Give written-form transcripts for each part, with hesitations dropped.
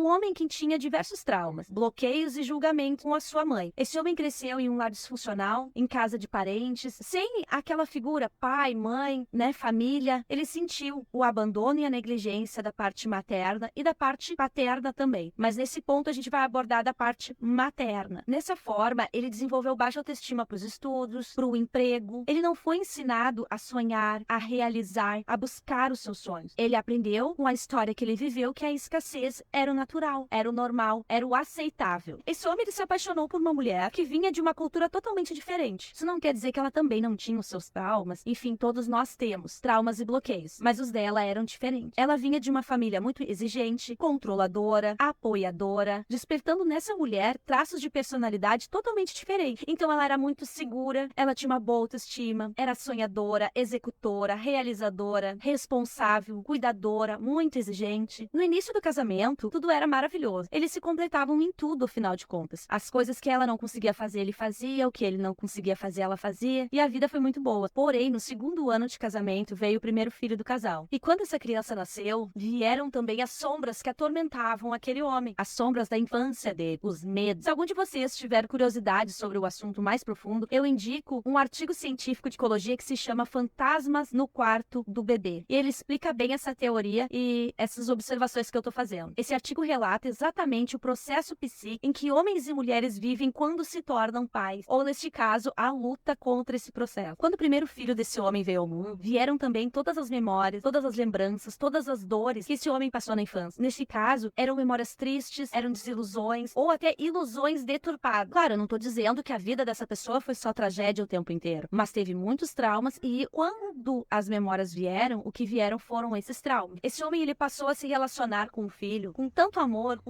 homem que tinha diversos traumas, bloqueios e julgamento com a sua mãe. Esse homem cresceu em um lar disfuncional, em casa de parentes, sem aquela figura pai, mãe, né, família. Ele sentiu o abandono e a negligência da parte materna e da parte paterna também. Mas nesse ponto a gente vai abordar da parte materna. Nessa forma, ele desenvolveu baixa autoestima para os estudos, para o emprego. Ele não foi ensinado a sonhar, a realizar, a buscar os seus sonhos. Ele aprendeu com a história que ele viveu que a escassez era o natural, era o normal, era o aceitável. Esse homem ele se apaixonou por uma mulher que vinha de uma cultura totalmente diferente. Isso não quer dizer que ela também não tinha os seus traumas. Enfim, todos nós temos traumas e bloqueios, mas os dela eram diferentes. Ela vinha de uma família muito exigente, controladora, apoiadora, despertando nessa mulher traços de personalidade totalmente diferentes. Então ela era muito segura, ela tinha uma boa autoestima, era sonhadora, executora, realizadora, responsável, cuidadora, muito exigente. No início do casamento, tudo era maravilhoso. Eles se completavam em tudo, afinal de contas. As coisas que ela não conseguia fazer, ele fazia, o que ele não conseguia fazer, ela fazia, e a vida foi muito boa. Porém, no segundo ano de casamento, veio o primeiro filho do casal. E quando essa criança nasceu, vieram também as sombras que atormentavam aquele homem, as sombras da infância dele, os medos. Se algum de vocês tiver curiosidade sobre o assunto mais profundo, eu indico um artigo científico de psicologia que se chama Fantasmas no Quarto do Bebê. E ele explica bem essa teoria e essas observações que eu tô fazendo. Esse artigo relata exatamente o processo psíquico em que homens e mulheres vivem quando se tornam pais, ou neste caso, a luta contra esse processo. Quando o primeiro filho desse homem veio ao mundo, vieram também todas as memórias, todas as lembranças, todas as dores que esse homem passou na infância. Neste caso, eram memórias tristes, eram desilusões, ou até ilusões deturpadas. Claro, eu não tô dizendo que a vida dessa pessoa foi só tragédia o tempo inteiro, mas teve muitos traumas e quando as memórias vieram, o que vieram foram esses traumas. Esse homem, ele passou a se relacionar com o filho com tanto amor,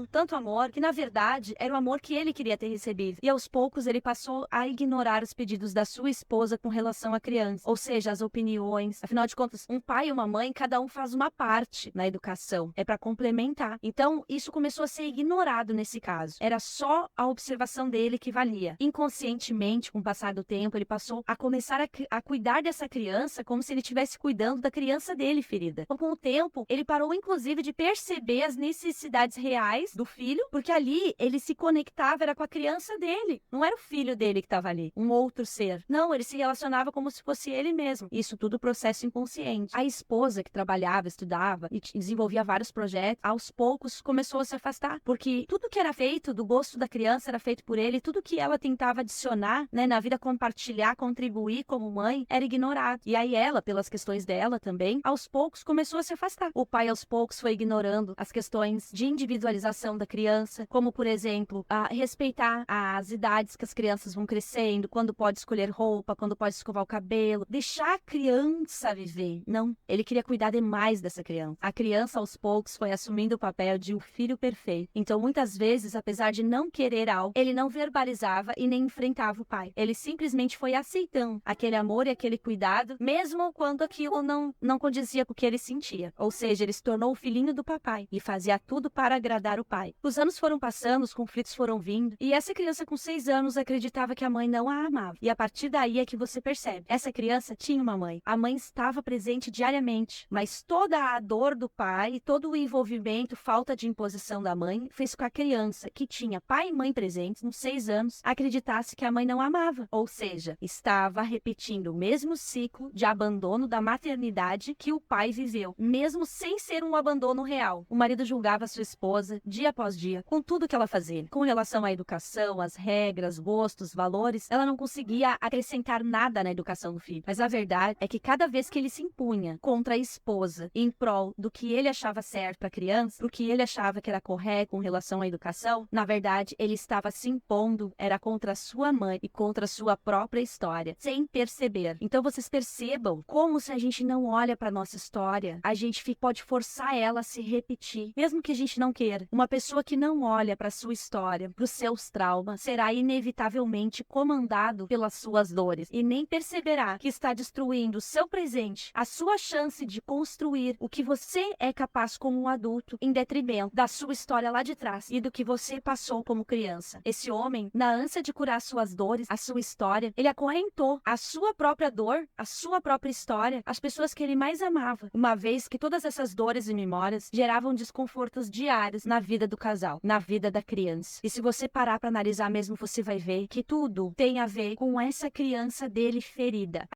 que na verdade era o amor que ele queria ter recebido. E aos poucos ele passou a ignorar os pedidos da sua esposa com relação à criança, ou seja, as opiniões. Afinal de contas, um pai e uma mãe, cada um faz uma parte na educação, é para complementar. Então, isso começou a ser ignorado nesse caso. Era só a observação dele que valia. Inconscientemente, com o passar do tempo, ele passou a começar a cuidar dessa criança como se ele estivesse cuidando da criança dele ferida. Então, com o tempo, ele parou inclusive de perceber as necessidades reais do filho, porque ali ele se conectava, era com a criança dele. Não era o filho dele que estava ali, um outro ser. Não, ele se relacionava como se fosse ele mesmo. Isso tudo processo inconsciente. A esposa que trabalhava, estudava e desenvolvia vários projetos, aos poucos começou a se afastar, porque tudo que era feito do gosto da criança era feito por ele, tudo que ela tentava adicionar, né, na vida, compartilhar, contribuir como mãe, era ignorado. E aí ela, pelas questões dela também, aos poucos começou a se afastar. O pai aos poucos foi ignorando as questões de individualização da criança, como por exemplo, respeitar as idades que as crianças vão crescendo, quando pode escolher roupa, quando pode escovar o cabelo, deixar a criança viver. Não, ele queria cuidar demais dessa criança. A criança aos poucos foi assumindo o papel de um filho perfeito. Então muitas vezes, apesar de não querer algo, ele não verbalizava e nem enfrentava o pai. Ele simplesmente foi aceitando aquele amor e aquele cuidado, mesmo quando aquilo não condizia com o que ele sentia. Ou seja, ele se tornou o filhinho do papai e fazia tudo para agradar o pai. Os anos foram passando, os conflitos foram vindo, e essa criança com 6 anos acreditava que a mãe não a amava. E a partir daí é que você percebe, essa criança tinha uma mãe. A mãe estava presente diariamente, mas toda a dor do pai e todo o envolvimento, falta de imposição da mãe, fez com que a criança, que tinha pai e mãe presentes, com 6 anos, acreditasse que a mãe não amava. Ou seja, estava repetindo o mesmo ciclo de abandono da maternidade que o pai viveu, mesmo sem ser um abandono real. O marido julgava sua esposa dia após dia, com tudo que ela fazia. Com relação à educação, às regras, gostos, valores, ela não conseguia acrescentar nada na educação do filho. Mas a verdade é que cada vez que ele se impunha contra a esposa em prol do que ele achava certo para a criança, do que ele achava que era correto com relação à educação, na verdade, ele estava se impondo, era contra a sua mãe e contra a sua própria história, sem perceber. Então vocês percebam como, se a gente não olha para nossa história, a gente pode forçar ela a se repetir, mesmo que a gente não queira. Uma pessoa que não olha para sua história, para os seus traumas, será inevitavelmente comandado pelas suas dores e nem perceberá que está destruindo o seu presente, a sua chance de construir o que você é capaz como um adulto, em detrimento da sua história lá de trás e do que você passou como criança. Esse homem, na ânsia de curar suas dores, a sua história, ele acorrentou a sua própria dor, a sua própria história, as pessoas que ele mais amava, uma vez que todas essas dores e memórias geravam desconfortos diários áreas na vida do casal, na vida da criança. E se você parar para analisar mesmo, você vai ver que tudo tem a ver com essa criança dele ferida.